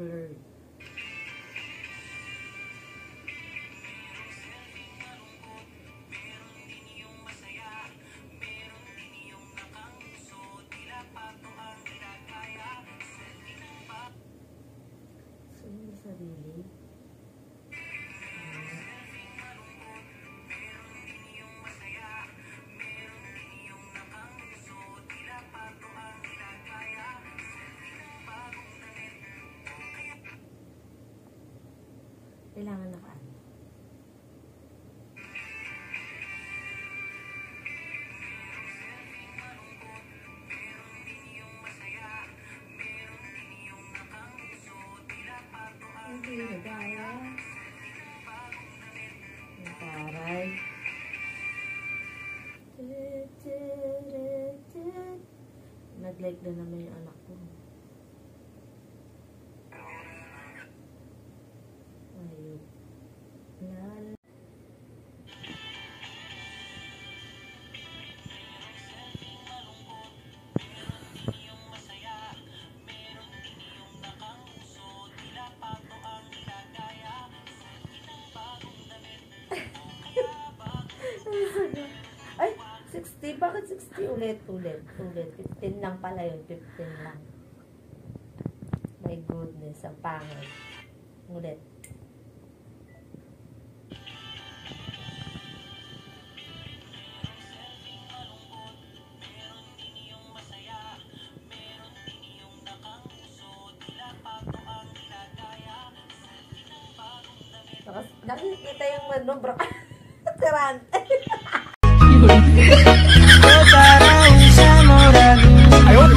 blurred. Sarili. Kailangan nakaan. Hindi na gaya. Taray. Nag-like na naman yung anak ko. Ayun. Lala. Ay, 60. Bakit 60? Ulit. 15 lang pala yun. 15 lang. My goodness. Ang pangit. Ulit. Nakikita yung manubra. Tirante. Ayaw,